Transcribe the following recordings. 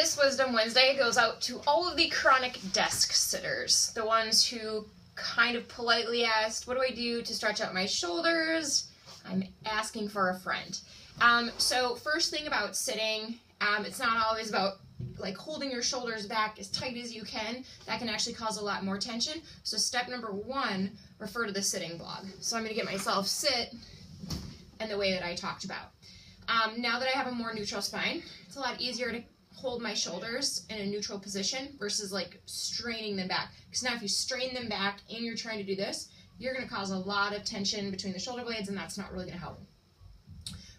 this Wisdom Wednesday goes out to all of the chronic desk sitters, the ones who kind of politely asked, what do I do to stretch out my shoulders? I'm asking for a friend. So first thing about sitting, it's not always about like holding your shoulders back as tight as you can. That can actually cause a lot more tension. So step number 1, refer to the sitting blog. So I'm going to get myself sit in the way that I talked about. Now that I have a more neutral spine, it's a lot easier to hold my shoulders in a neutral position versus like straining them back. Because now if you strain them back and you're trying to do this, you're going to cause a lot of tension between the shoulder blades, and that's not really going to help.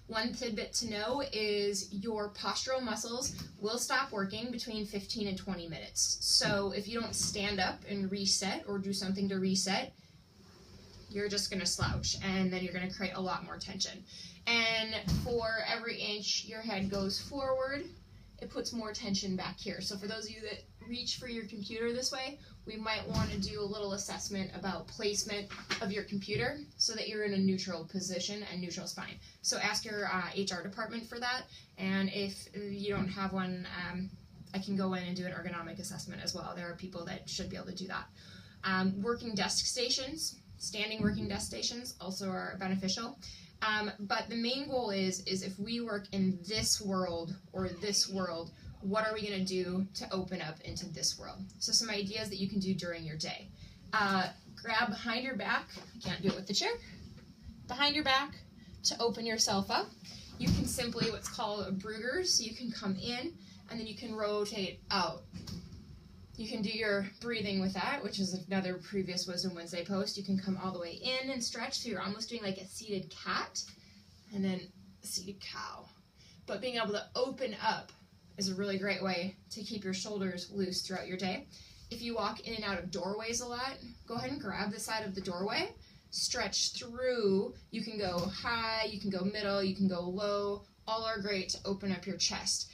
One tidbit to know is your postural muscles will stop working between 15 and 20 minutes. So if you don't stand up and reset or do something to reset, you're just going to slouch, and then you're going to create a lot more tension. And for every inch your head goes forward, it puts more tension back here. So for those of you that reach for your computer this way, we might want to do a little assessment about placement of your computer so that you're in a neutral position and neutral spine. So ask your HR department for that, and if you don't have one, I can go in and do an ergonomic assessment as well. There are people that should be able to do that. Working desk stations, standing working desk stations also are beneficial. But the main goal is if we work in this world or this world, what are we going to do to open up into this world? So some ideas that you can do during your day. Grab behind your back. You can't do it with the chair. Behind your back to open yourself up. You can simply what's called a Brugger. So you can come in and then you can rotate out. You can do your breathing with that, which is another previous Wisdom Wednesday post. You can come all the way in and stretch, so you're almost doing like a seated cat and then a seated cow. But being able to open up is a really great way to keep your shoulders loose throughout your day. If you walk in and out of doorways a lot, go ahead and grab the side of the doorway, stretch through. You can go high, you can go middle, you can go low. All are great to open up your chest.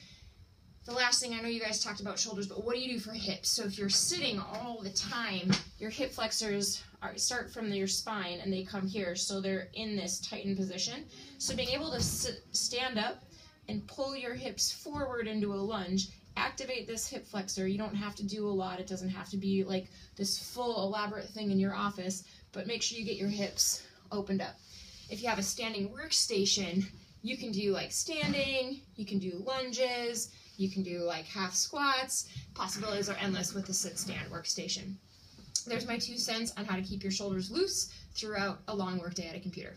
The last thing, I know you guys talked about shoulders, but what do you do for hips? So if you're sitting all the time, your hip flexors start from your spine and they come here, so they're in this tightened position. So being able to stand up and pull your hips forward into a lunge, activate this hip flexor. You don't have to do a lot. It doesn't have to be like this full elaborate thing in your office, but make sure you get your hips opened up. If you have a standing workstation, you can do like standing, you can do lunges, you can do like half squats. Possibilities are endless with the sit-stand workstation. There's my 2 cents on how to keep your shoulders loose throughout a long workday at a computer.